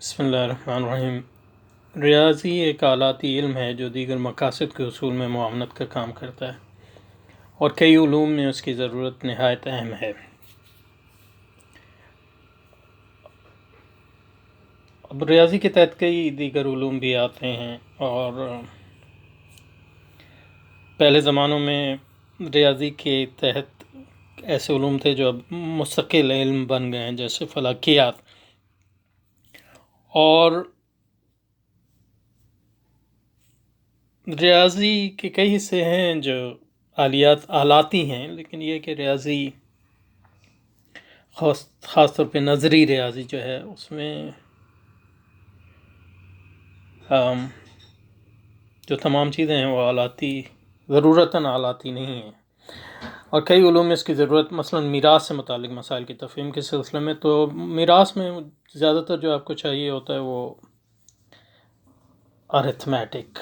بسم اللہ الرحمن الرحیم۔ ریاضی ایک آلاتی علم ہے جو دیگر مقاصد کے حصول میں معاونت کا کام کرتا ہے اور کئی علوم میں اس کی ضرورت نہایت اہم ہے۔ اب ریاضی کے تحت کئی دیگر علوم بھی آتے ہیں، اور پہلے زمانوں میں ریاضی کے تحت ایسے علوم تھے جو اب مستقل علم بن گئے ہیں، جیسے فلکیات، اور ریاضی کے کئی حصے ہیں جو آلاتی ہیں، لیکن یہ کہ ریاضی خاص طور پہ نظری ریاضی جو ہے اس میں جو تمام چیزیں ہیں وہ آلاتی ضرورتاً آلاتی نہیں ہیں، اور کئی علوم میں اس کی ضرورت مثلا میراث سے متعلق مسائل کی تفہیم کے سلسلے میں، تو میراث میں زیادہ تر جو آپ کو چاہیے ہوتا ہے وہ ارتھمیٹک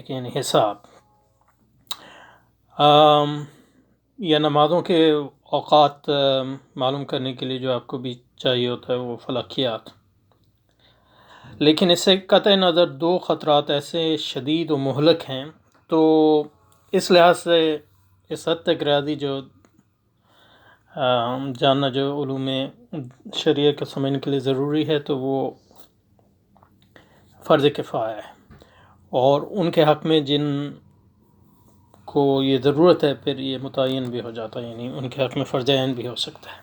یعنی حساب، یا نمازوں کے اوقات معلوم کرنے کے لیے جو آپ کو بھی چاہیے ہوتا ہے وہ فلکیات۔ لیکن اس سے قطع نظر دو خطرات ایسے شدید و مہلک ہیں، تو اس لحاظ سے اس حد تک ریاضی جو جاننا جو علوم شرعیہ کو سمجھنے کے لیے ضروری ہے، تو وہ فرض کفایہ ہے، اور ان کے حق میں جن کو یہ ضرورت ہے پھر یہ متعین بھی ہو جاتا ہے، یعنی ان کے حق میں فرض عین بھی ہو سکتا ہے۔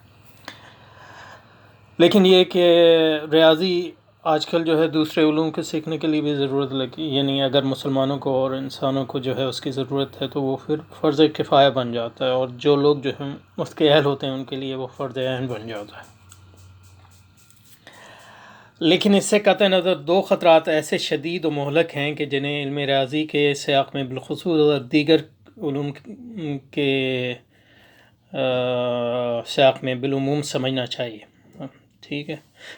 لیکن یہ کہ ریاضی آج کل جو ہے دوسرے علوم کے سیکھنے کے لیے بھی ضرورت لگی، یعنی اگر مسلمانوں کو اور انسانوں کو جو ہے اس کی ضرورت ہے تو وہ پھر فرض کفایہ بن جاتا ہے، اور جو لوگ جو ہیں اس کے اہل ہوتے ہیں ان کے لیے وہ فرض عین بن جاتا ہے۔ لیکن اس سے قطع نظر دو خطرات ایسے شدید و مہلک ہیں کہ جنہیں علم ریاضی کے سیاق میں بالخصوص اور دیگر علوم کے سیاق میں بالعموم سمجھنا چاہیے۔ ٹھیک ہے،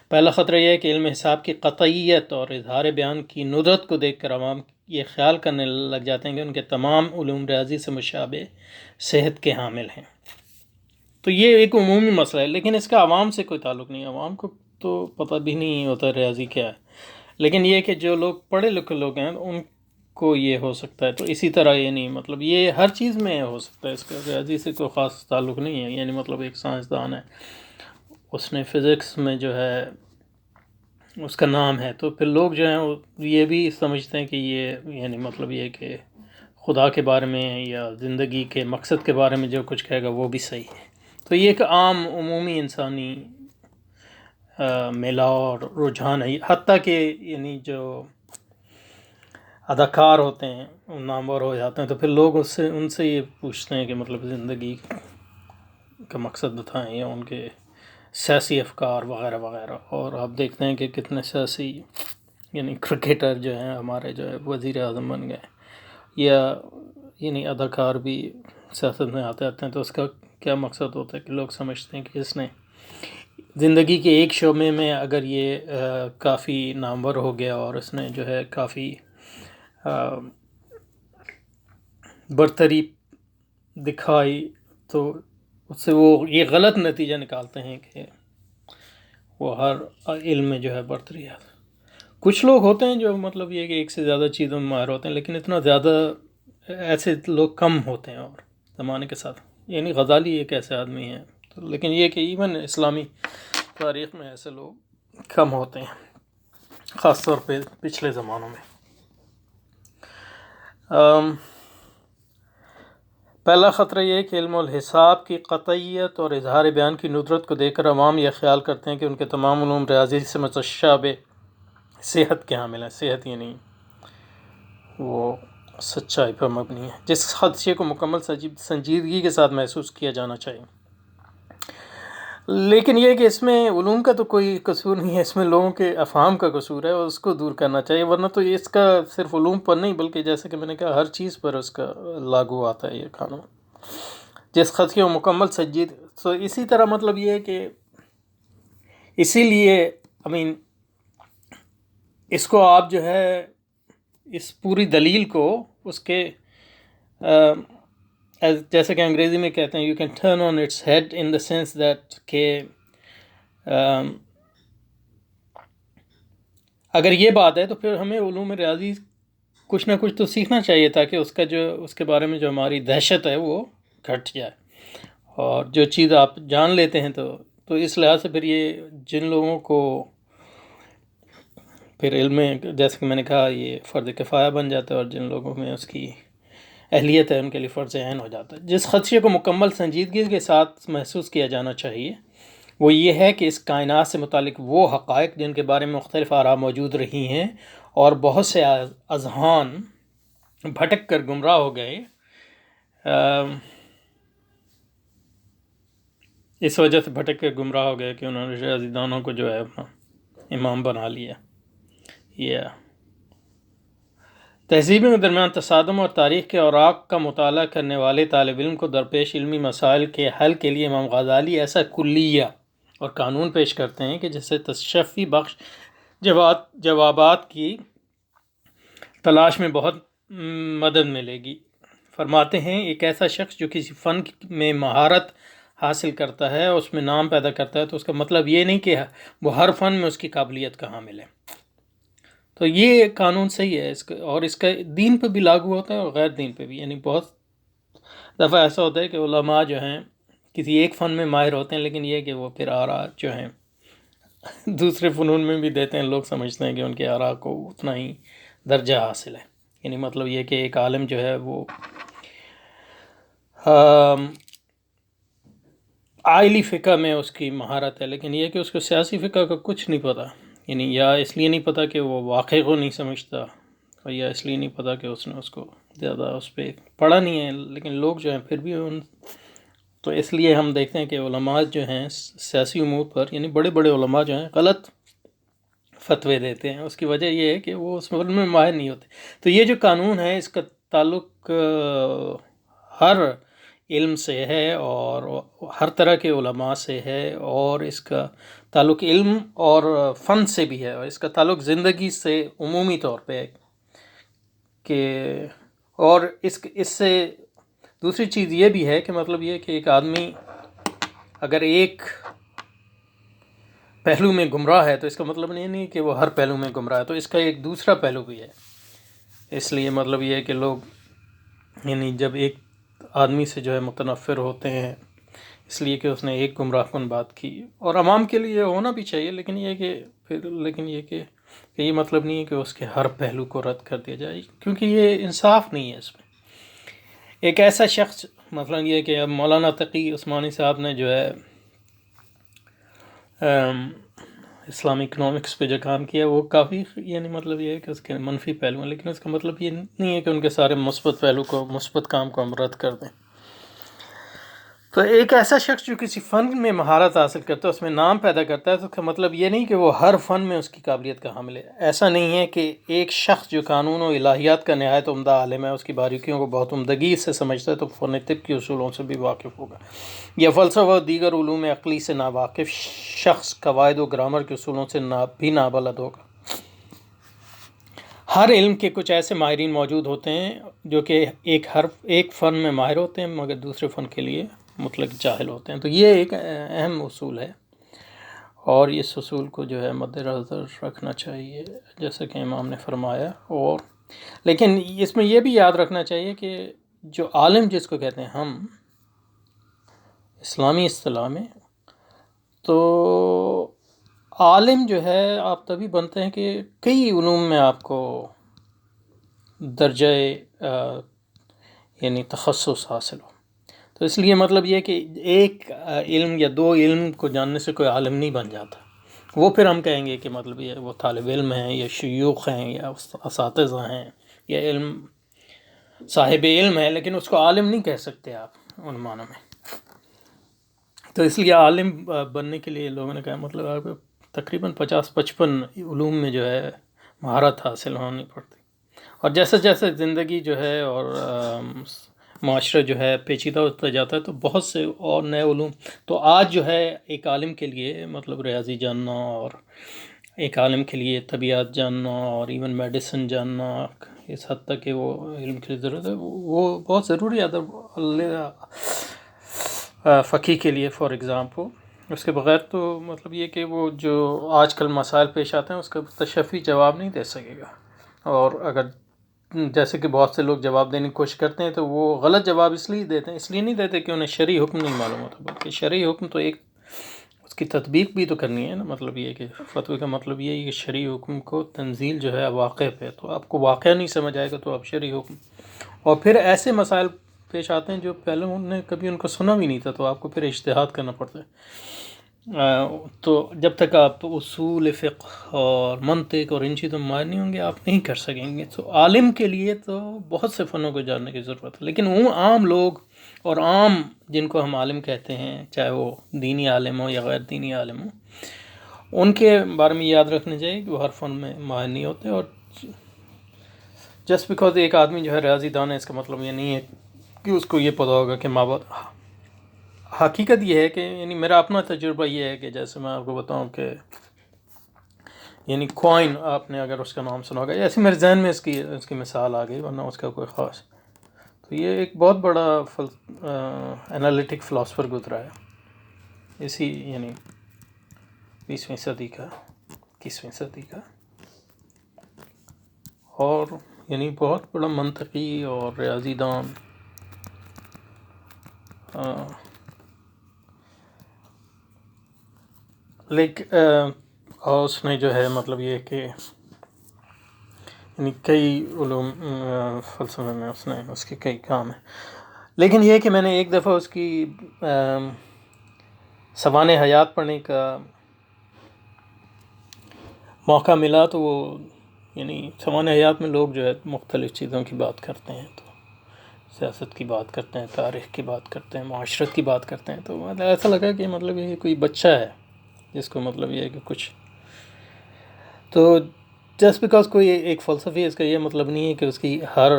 پہلا خطرہ یہ ہے کہ علم حساب کی قطعیت اور اظہار بیان کی ندرت کو دیکھ کر عوام یہ خیال کرنے لگ جاتے ہیں کہ ان کے تمام علوم ریاضی سے مشابہ صحت کے حامل ہیں۔ تو یہ ایک عمومی مسئلہ ہے، لیکن اس کا عوام سے کوئی تعلق نہیں ہے، عوام کو تو پتہ بھی نہیں ہوتا ریاضی کیا ہے، لیکن یہ کہ جو لوگ پڑھے لکھے لوگ ہیں ان کو یہ ہو سکتا ہے۔ تو اسی طرح یہ نہیں، مطلب یہ ہر چیز میں ہو سکتا ہے، اس کا ریاضی سے کوئی خاص تعلق نہیں ہے۔ یعنی مطلب ایک سائنسدان ہے، اس نے فزکس میں جو ہے اس کا نام ہے، تو پھر لوگ جو ہیں یہ بھی سمجھتے ہیں کہ یہ یعنی مطلب یہ کہ خدا کے بارے میں یا زندگی کے مقصد کے بارے میں جو کچھ کہے گا وہ بھی صحیح ہے۔ تو یہ ایک عام عمومی انسانی میلہ اور رجحان ہے، حتیٰ کہ یعنی جو اداکار ہوتے ہیں نامور ہو جاتے ہیں تو پھر لوگ ان سے یہ پوچھتے ہیں کہ مطلب زندگی کا مقصد بتائیں، یا ان کے سیاسی افکار وغیرہ وغیرہ، اور آپ دیکھتے ہیں کہ کتنے سیاسی یعنی کرکٹر جو ہیں ہمارے جو ہے وزیر اعظم بن گئے، یا یعنی اداکار بھی سیاست میں آتے ہیں، تو اس کا کیا مقصد ہوتا ہے کہ لوگ سمجھتے ہیں کہ اس نے زندگی کے ایک شعبے میں اگر یہ کافی نامور ہو گیا اور اس نے جو ہے کافی برتری دکھائی، تو اس سے وہ یہ غلط نتیجہ نکالتے ہیں کہ وہ ہر علم میں جو ہے برتری ہے۔ کچھ لوگ ہوتے ہیں جو مطلب یہ کہ ایک سے زیادہ چیزوں میں ماہر ہوتے ہیں، لیکن اتنا زیادہ ایسے لوگ کم ہوتے ہیں اور زمانے کے ساتھ، یعنی غزالی ایک ایسے آدمی ہیں، تو لیکن یہ کہ ایون اسلامی تاریخ میں ایسے لوگ کم ہوتے ہیں، خاص طور پہ پچھلے زمانوں میں۔ پہلا خطرہ یہ ہے کہ علم الحساب کی قطعیت اور اظہار بیان کی ندرت کو دیکھ کر عوام یہ خیال کرتے ہیں کہ ان کے تمام علوم ریاضی سے متشابہ صحت کے حامل ہیں۔ صحت یعنی وہ سچائی پر مبنی ہے، جس خدشے کو مکمل سنجیدگی کے ساتھ محسوس کیا جانا چاہیے۔ لیکن یہ کہ اس میں علوم کا تو کوئی قصور نہیں ہے، اس میں لوگوں کے افہام کا قصور ہے، اور اس کو دور کرنا چاہیے، ورنہ تو اس کا صرف علوم پر نہیں بلکہ جیسے کہ میں نے کہا ہر چیز پر اس کا لاگو آتا ہے یہ قانون، جس خدشے کو مکمل سنجید۔ تو اسی طرح مطلب یہ ہے کہ اسی لیے اس کو آپ جو ہے اس پوری دلیل کو اس کے جیسے کہ انگریزی میں کہتے ہیں you can turn on its head in the sense that کہ اگر یہ بات ہے تو پھر ہمیں علوم ریاضی کچھ نہ کچھ تو سیکھنا چاہیے تاکہ اس کے بارے میں جو ہماری دہشت ہے وہ گھٹ جائے، اور جو چیز آپ جان لیتے ہیں تو اس لحاظ سے پھر یہ جن لوگوں کو پھر علم میں، جیسے کہ میں نے کہا، یہ فرض کفایہ بن جاتا ہے، اور جن لوگوں میں اس کی اہلیت ہے ان کے لیے فرض عین ہو جاتا ہے۔ جس خدشے کو مکمل سنجیدگی کے ساتھ محسوس کیا جانا چاہیے وہ یہ ہے کہ اس کائنات سے متعلق وہ حقائق جن کے بارے میں مختلف آراء موجود رہی ہیں اور بہت سے اذہان بھٹک کر گمراہ ہو گئے، اس وجہ سے بھٹک کر گمراہ ہو گئے کہ انہوں نے ریاضی دانوں کو جو ہے اپنا امام بنا لیا۔ تہذیبوں کے درمیان تصادم اور تاریخ کے اوراق کا مطالعہ کرنے والے طالب علم کو درپیش علمی مسائل کے حل کے لیے امام غزالی ایسا کلیہ اور قانون پیش کرتے ہیں کہ جس سے تشفی بخش جوابات کی تلاش میں بہت مدد ملے گی۔ فرماتے ہیں ایک ایسا شخص جو کسی فن میں مہارت حاصل کرتا ہے، اس میں نام پیدا کرتا ہے، تو اس کا مطلب یہ نہیں کہ وہ ہر فن میں اس کی قابلیت کہاں ملے۔ تو یہ قانون صحیح ہے اور اس کا دین پہ بھی لاگو ہوتا ہے اور غیر دین پہ بھی، یعنی بہت دفعہ ایسا ہوتا ہے کہ علماء جو ہیں کسی ایک فن میں ماہر ہوتے ہیں، لیکن یہ کہ وہ پھر آراء جو ہیں دوسرے فنون میں بھی دیتے ہیں، لوگ سمجھتے ہیں کہ ان کے آراء کو اتنا ہی درجہ حاصل ہے۔ یعنی مطلب یہ کہ ایک عالم جو ہے وہ آئلی فقہ میں اس کی مہارت ہے، لیکن یہ کہ اس کو سیاسی فقہ کا کچھ نہیں پتہ، یعنی یا اس لیے نہیں پتہ کہ وہ واقع کو نہیں سمجھتا، اور یا اس لیے نہیں پتہ کہ اس نے اس کو زیادہ اس پہ پڑھا نہیں ہے، لیکن لوگ جو ہیں پھر بھی تو اس لیے ہم دیکھتے ہیں کہ علماء جو ہیں سیاسی امور پر، یعنی بڑے بڑے علماء جو ہیں غلط فتوے دیتے ہیں۔ اس کی وجہ یہ ہے کہ وہ اس علم میں ماہر نہیں ہوتے۔ تو یہ جو قانون ہے اس کا تعلق ہر علم سے ہے اور ہر طرح کے علماء سے ہے، اور اس کا تعلق علم اور فن سے بھی ہے، اور اس کا تعلق زندگی سے عمومی طور پہ ہے کہ، اور اس سے دوسری چیز یہ بھی ہے کہ مطلب یہ کہ ایک آدمی اگر ایک پہلو میں گمراہ ہے تو اس کا مطلب نہیں کہ وہ ہر پہلو میں گمراہ ہے، تو اس کا ایک دوسرا پہلو بھی ہے۔ اس لیے مطلب یہ ہے کہ لوگ یعنی جب ایک آدمی سے جو ہے متنفر ہوتے ہیں اس لیے کہ اس نے ایک گمراہ کن بات کی، اور عوام کے لیے ہونا بھی چاہیے، لیکن یہ کہ یہ مطلب نہیں ہے کہ اس کے ہر پہلو کو رد کر دیا جائے، کیونکہ یہ انصاف نہیں ہے اس میں۔ ایک ایسا شخص مثلا یہ کہ اب مولانا تقی عثمانی صاحب نے جو ہے اسلامی اکنامکس پہ جو کام کیا وہ کافی، یعنی مطلب یہ ہے کہ اس کے منفی پہلو ہیں، لیکن اس کا مطلب یہ نہیں ہے کہ ان کے سارے مثبت پہلو کو، مثبت کام کو ہم رد کر دیں۔ تو ایک ایسا شخص جو کسی فن میں مہارت حاصل کرتا ہے، اس میں نام پیدا کرتا ہے، تو اس کا مطلب یہ نہیں کہ وہ ہر فن میں اس کی قابلیت کا حامل ہے۔ ایسا نہیں ہے کہ ایک شخص جو قانون و الہیات کا نہایت عمدہ عالم ہے، اس کی باریکیوں کو بہت عمدگی سے سمجھتا ہے، تو فن طب کے اصولوں سے بھی واقف ہوگا، یا فلسفہ و دیگر علوم عقلی سے ناواقف شخص قواعد و گرامر کے اصولوں سے بھی نابلد ہوگا۔ ہر علم کے کچھ ایسے ماہرین موجود ہوتے ہیں جو کہ ایک فن میں ماہر ہوتے ہیں مگر دوسرے فن کے لیے مطلق جاہل ہوتے ہیں۔ تو یہ ایک اہم اصول ہے، اور اس اصول کو جو ہے مد نظر رکھنا چاہیے جیسا کہ امام نے فرمایا۔ اور لیکن اس میں یہ بھی یاد رکھنا چاہیے کہ جو عالم جس کو کہتے ہیں ہم اسلامی اصطلاح میں، تو عالم جو ہے آپ تبھی بنتے ہیں کہ کئی علوم میں آپ کو درجہ یعنی تخصص حاصل ہو۔ تو اس لیے مطلب یہ کہ ایک علم یا دو علم کو جاننے سے کوئی عالم نہیں بن جاتا، وہ پھر ہم کہیں گے کہ مطلب یہ وہ طالب علم ہیں یا شیوخ ہیں یا اساتذہ ہیں یا صاحب علم ہے، لیکن اس کو عالم نہیں کہہ سکتے آپ ان معنوں میں۔ تو اس لیے عالم بننے کے لیے لوگوں نے کہا مطلب آپ کو تقریباً 50-55 علوم میں جو ہے مہارت حاصل ہونی پڑتی، اور جیسے جیسے زندگی جو ہے اور معاشرہ جو ہے پیچیدہ ہوتا جاتا ہے تو بہت سے اور نئے علوم، تو آج جو ہے ایک عالم کے لیے مطلب ریاضی جاننا، اور ایک عالم کے لیے طبیعت جاننا، اور ایون میڈیسن جاننا، اس حد تک کہ وہ علم کی ضرورت ہے وہ بہت ضروری ہے فقih کے لیے فار ایگزامپل. اس کے بغیر تو مطلب یہ کہ وہ جو آج کل مسائل پیش آتے ہیں اس کا تشفی جواب نہیں دے سکے گا. اور اگر جیسے کہ بہت سے لوگ جواب دینے کی کوشش کرتے ہیں تو وہ غلط جواب اس لیے دیتے ہیں، اس لیے نہیں دیتے کہ انہیں شرعی حکم نہیں معلوم ہوتا، بلکہ شرعی حکم تو ایک اس کی تطبیق بھی تو کرنی ہے نا. مطلب یہ ہے کہ فتوی کا مطلب یہ ہے کہ شرعی حکم کو تنزیل جو ہے واقع پہ، تو آپ کو واقعہ نہیں سمجھ آئے گا تو آپ شرعی حکم. اور پھر ایسے مسائل پیش آتے ہیں جو پہلے انہوں نے کبھی ان کو سنا بھی نہیں تھا، تو آپ کو پھر اجتہاد کرنا پڑتا ہے. تو جب تک آپ اصول فقہ اور منطق اور ان چیزوں میں ماہر نہیں ہوں گے آپ نہیں کر سکیں گے. تو عالم کے لیے تو بہت سے فنوں کو جاننے کی ضرورت ہے، لیکن وہ عام لوگ اور عام جن کو ہم عالم کہتے ہیں، چاہے وہ دینی عالم ہو یا غیر دینی عالم ہو، ان کے بارے میں یاد رکھنا چاہیے کہ وہ ہر فن میں ماہر نہیں ہوتے. اور جسٹ بیکاز ایک آدمی جو ہے ریاضی دان ہے اس کا مطلب یہ نہیں ہے کہ اس کو یہ پتہ ہوگا کہ ماں باپ. حقیقت یہ ہے کہ یعنی میرا اپنا تجربہ یہ ہے کہ جیسے میں آپ کو بتاؤں کہ یعنی کوائن، آپ نے اگر اس کا نام سنا ہوگا، ایسے میرے ذہن میں اس کی مثال آ گئی، ورنہ اس کا کوئی خاص. تو یہ ایک بہت بڑا انالیٹک فلاسفر گزرا ہے اسی یعنی 20ویں صدی کا 21ویں صدی کا، اور یعنی بہت بڑا منطقی اور ریاضی دان. لیکن اس نے جو ہے مطلب یہ کہ یعنی کئی علوم فلسفے میں اس کے کئی کام ہیں. لیکن یہ کہ میں نے ایک دفعہ اس کی سوانح حیات پڑھنے کا موقع ملا، تو وہ یعنی سوانح حیات میں لوگ جو ہے مختلف چیزوں کی بات کرتے ہیں، تو سیاست کی بات کرتے ہیں، تاریخ کی بات کرتے ہیں، معاشرت کی بات کرتے ہیں. تو مطلب ایسا لگا کہ مطلب یہ کوئی بچہ ہے جس کو مطلب یہ ہے کہ کچھ. تو جسٹ بیکاز کوئی ایک فلسفی ہے اس کا یہ مطلب نہیں ہے کہ اس کی ہر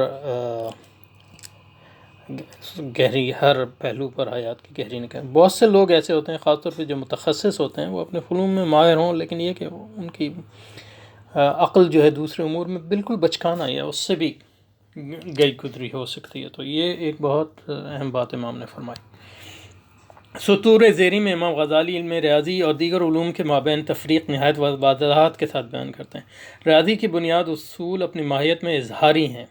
گہری ہر پہلو پر حیات کی گہری نکال. بہت سے لوگ ایسے ہوتے ہیں خاص طور پہ جو متخصص ہوتے ہیں وہ اپنے فنون میں ماہر ہوں، لیکن یہ کہ ان کی عقل جو ہے دوسرے امور میں بالکل بچکانا یا اس سے بھی گئی گزری ہو سکتی ہے. تو یہ ایک بہت اہم بات امام نے فرمائی. سطور زیریں میں امام غزالی علم ریاضی اور دیگر علوم کے مابین تفریق نہایت وضاحت کے ساتھ بیان کرتے ہیں. ریاضی کی بنیاد اصول اپنی ماہیت میں اظہاری ہیں.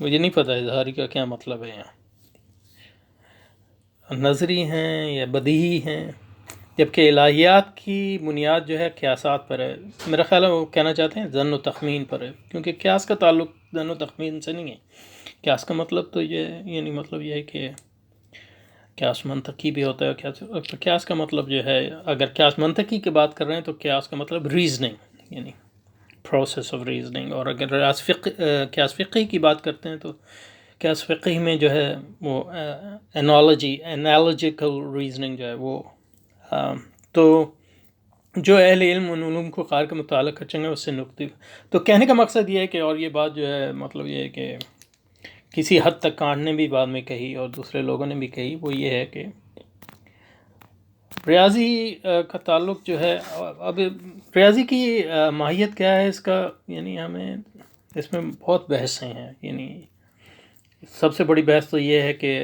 مجھے نہیں پتہ اظہاری کا کیا مطلب ہے یہاں، نظری ہیں یا بدیہی ہیں، جبکہ الہیات کی بنیاد جو ہے قیاسات پر ہے. میرا خیال ہے وہ کہنا چاہتے ہیں ظن و تخمین پر ہے، کیونکہ قیاس کا تعلق ظن و تخمین سے نہیں ہے. قیاس کا مطلب تو یہ یعنی مطلب یہ ہے کہ قیاس منطقی بھی ہوتا ہے. قیاس کا مطلب جو ہے اگر قیاس منطقی کی بات کر رہے ہیں تو قیاس کا مطلب ریزننگ یعنی پروسیس آف ریزننگ. اور اگر قیاس فقہی کی بات کرتے ہیں تو قیاس فقہی میں جو ہے وہ انالوجیکل ریزننگ جو ہے وہ تو جو اہل علم ان علوم کو قار کا مطالعہ کریں گے اس سے نقطی. تو کہنے کا مقصد یہ ہے کہ اور یہ بات جو ہے مطلب یہ ہے کہ کسی حد تک کانٹ نے بھی بعد میں کہی اور دوسرے لوگوں نے بھی کہی، وہ یہ ہے کہ ریاضی کا تعلق جو ہے، اب ریاضی کی ماہیت کیا ہے اس کا یعنی ہمیں اس میں بہت بحثیں ہیں. یعنی سب سے بڑی بحث تو یہ ہے کہ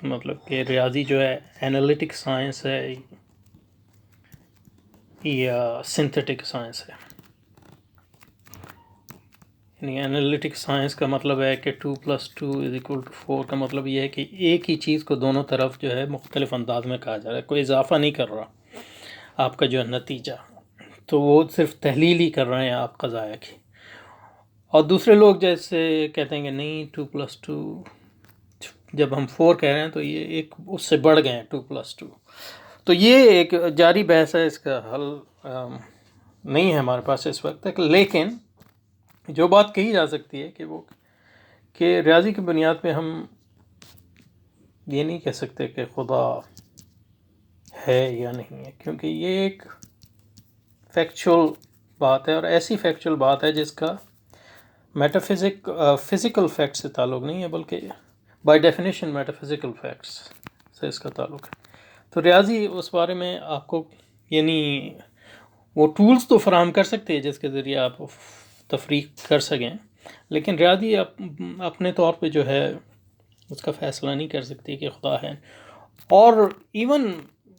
مطلب کہ ریاضی جو ہے انالیٹک سائنس ہے یا سنتھیٹک سائنس ہے. یعنی انالیٹک سائنس کا مطلب ہے کہ 2+2=4 کا مطلب یہ ہے کہ ایک ہی چیز کو دونوں طرف جو ہے مختلف انداز میں کہا جا رہا ہے، کوئی اضافہ نہیں کر رہا آپ کا جو ہے نتیجہ، تو وہ صرف تحلیل ہی کر رہے ہیں آپ قضایا کی. اور دوسرے لوگ جیسے کہتے ہیں کہ نہیں 2+2 جب ہم 4 کہہ رہے ہیں تو یہ ایک اس سے بڑھ گئے ہیں 2+2. تو یہ ایک جاری بحث ہے، اس کا حل نہیں ہے ہمارے پاس اس وقت تک. لیکن جو بات کہی جا سکتی ہے کہ وہ کہ ریاضی کی بنیاد پہ ہم یہ نہیں کہہ سکتے کہ خدا ہے یا نہیں ہے، کیونکہ یہ ایک فیکچول بات ہے، اور ایسی فیکچول بات ہے جس کا فزیکل فیکٹ سے تعلق نہیں ہے، بلکہ بائی ڈیفینیشن میٹافزیکل فیکٹس سے اس کا تعلق ہے. تو ریاضی اس بارے میں آپ کو یعنی وہ ٹولز تو فراہم کر سکتے ہیں جس کے ذریعے آپ تفریق کر سکیں، لیکن ریاضی اپنے طور پہ جو ہے اس کا فیصلہ نہیں کر سکتی کہ خدا ہے. اور ایون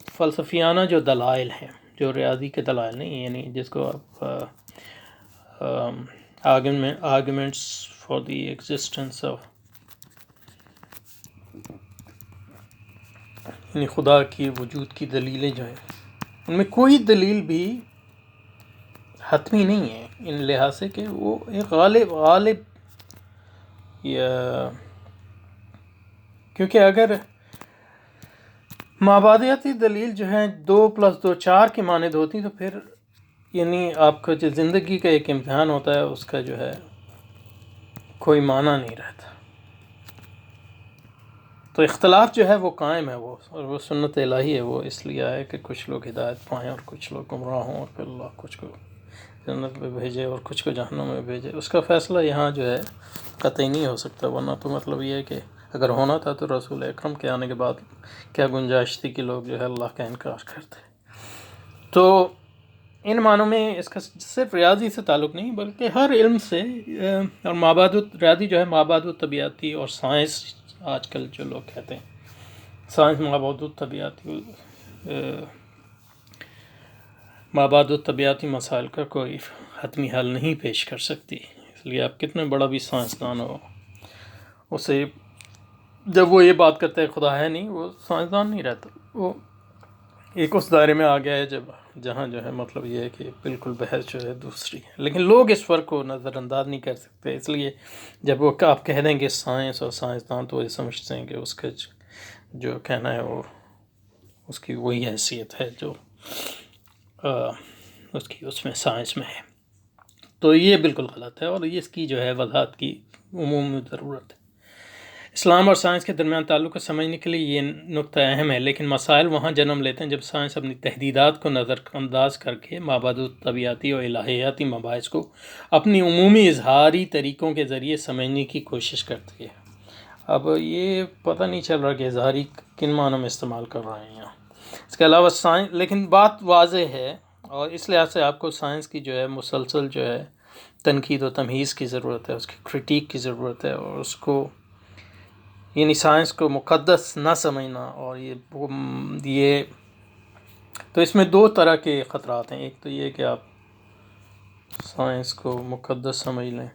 فلسفیانہ جو دلائل ہیں، جو ریاضی کے دلائل نہیں، یعنی جس کو آپ arguments for the existence of, یعنی خدا کی وجود کی دلیلیں جو ہیں، ان میں کوئی دلیل بھی حتمی نہیں ہے، ان لحاظ سے کہ وہ ایک غالب یا، کیونکہ اگر مابعدیاتی دلیل جو ہے 2+2=4 کی مانند ہوتی تو پھر یعنی آپ کا جو زندگی کا ایک امتحان ہوتا ہے اس کا جو ہے کوئی معنی نہیں رہتا. تو اختلاف جو ہے وہ قائم ہے، وہ اور وہ سنت الہی ہے، وہ اس لیے آئے کہ کچھ لوگ ہدایت پائیں اور کچھ لوگ گمراہ ہوں، اور پھر اللہ کچھ کو جنت میں بھیجے اور کچھ کو جہنم میں بھیجے. اس کا فیصلہ یہاں جو ہے قطعی نہیں ہو سکتا، ورنہ تو مطلب یہ ہے کہ اگر ہونا تھا تو رسول اکرم کے آنے کے بعد کیا گنجائش تھی کہ لوگ جو ہے اللہ کا انکار کرتے. تو ان معنوں میں اس کا صرف ریاضی سے تعلق نہیں بلکہ ہر علم سے، اور ریاضی جو ہے مابعد الطبیعتی اور سائنس، آج کل جو لوگ کہتے ہیں سائنس مابعد الطبیعتی مسائل کا کوئی حتمی حل نہیں پیش کر سکتی. اس لیے آپ کتنے بڑا بھی سائنسدان ہو، اسے جب وہ یہ بات کرتا ہے خدا ہے نہیں، وہ سائنسدان نہیں رہتا، وہ ایک اس دائرے میں آ گیا ہے جہاں جو ہے مطلب یہ ہے کہ بالکل بحث جو ہے دوسری ہے. لیکن لوگ اس فرق کو نظر انداز نہیں کر سکتے، اس لیے جب وہ آپ کہہ دیں گے سائنس اور سائنسدان تو وہ سمجھتے ہیں کہ اس کا جو کہنا ہے وہ اس کی وہی حیثیت ہے جو اس کی اس میں سائنس میں ہے. تو یہ بالکل غلط ہے، اور اس کی جو ہے وضاحت کی عمومی ضرورت ہے. اسلام اور سائنس کے درمیان تعلق کو سمجھنے کے لیے یہ نقطہ اہم ہے، لیکن مسائل وہاں جنم لیتے ہیں جب سائنس اپنی تحدیدات کو نظر انداز کر کے مابعد الطبیعتی اور الہیاتی مباحث کو اپنی عمومی اظہاری طریقوں کے ذریعے سمجھنے کی کوشش کرتی ہے. اب یہ پتہ نہیں چل رہا کہ اظہاری کن معنوں میں استعمال کر رہے ہیں یہاں. اس کے علاوہ سائنس، لیکن بات واضح ہے، اور اس لحاظ سے آپ کو سائنس کی جو ہے مسلسل جو ہے تنقید و تمہیز کی ضرورت ہے، اس کی کرٹیک کی ضرورت ہے، اور اس کو یعنی سائنس کو مقدس نہ سمجھنا. اور یہ تو اس میں دو طرح کے خطرات ہیں. ایک تو یہ کہ آپ سائنس کو مقدس سمجھ لیں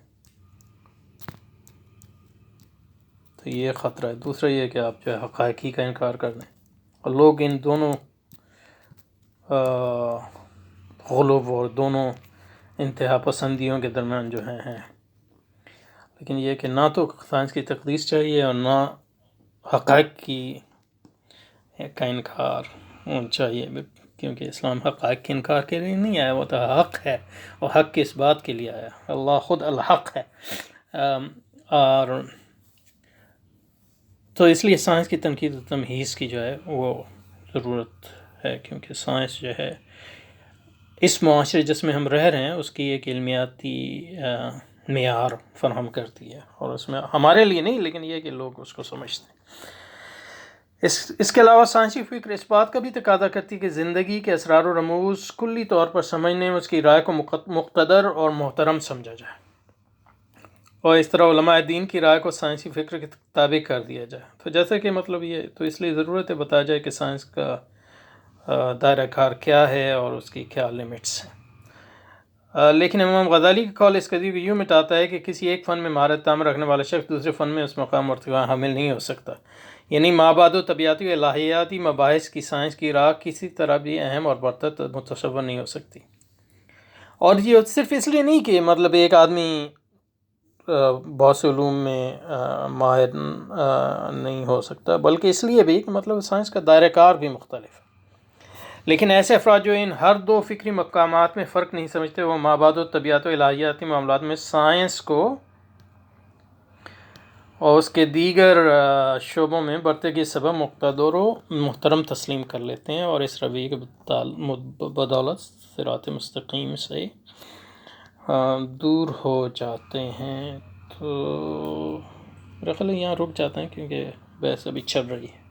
تو یہ خطرہ ہے، دوسرا یہ کہ آپ جو ہے حقائقی کا انکار کر دیں. اور لوگ ان دونوں غلو اور دونوں انتہا پسندیوں کے درمیان جو ہیں. لیکن یہ کہ نہ تو سائنس کی تقدیس چاہیے اور نہ حقائق کا انکار چاہیے، کیونکہ اسلام حقائق کے انکار کے لیے نہیں آیا، وہ تو حق ہے، اور حق کی اس بات کے لیے آیا. اللہ خود الحق ہے. اور تو اس لیے سائنس کی تنقید و تمہیز کی جو ہے وہ ضرورت ہے، کیونکہ سائنس جو ہے اس معاشرے جس میں ہم رہ رہے ہیں اس کی ایک علمیاتی معیار فراہم کرتی ہے، اور اس میں ہمارے لیے نہیں لیکن یہ کہ لوگ اس کو سمجھتے ہیں. اس کے علاوہ سائنسی فکر اس بات کا بھی تقاضا کرتی ہے کہ زندگی کے اسرار و رموز کلی طور پر سمجھنے میں اس کی رائے کو مقتدر اور محترم سمجھا جائے، اور اس طرح علماء دین کی رائے کو سائنسی فکر کے تابع کر دیا جائے. تو جیسے کہ مطلب یہ تو اس لیے ضرورت ہے بتایا جائے کہ سائنس کا دائرہ کار کیا ہے اور اس کی کیا لیمٹس ہیں. لیکن امام غزالی کا قول اس قضیے کو یوں مٹاتا ہے کہ کسی ایک فن میں مہارت تام رکھنے والا شخص دوسرے فن میں اس مقام ارتقاء حامل نہیں ہو سکتا. یعنی مابعد و طبیعتی و الہیاتی مباحث کی سائنس کی راہ کسی طرح بھی اہم اور برتر متصور نہیں ہو سکتی. اور یہ صرف اس لیے نہیں کہ مطلب ایک آدمی بہت سے علوم میں ماہر نہیں ہو سکتا، بلکہ اس لیے بھی کہ مطلب سائنس کا دائرہ کار بھی مختلف ہے. لیکن ایسے افراد جو ان ہر دو فکری مقامات میں فرق نہیں سمجھتے، وہ مابعد و طبیعت و الہیاتی معاملات میں سائنس کو اور اس کے دیگر شعبوں میں برتری سبب مقتدر و محترم تسلیم کر لیتے ہیں، اور اس رویے کے بدولت صراط مستقیم سے دور ہو جاتے ہیں. تو میرا خیال ہے یہاں رک جاتے ہیں کیونکہ بحث ابھی چل رہی ہے.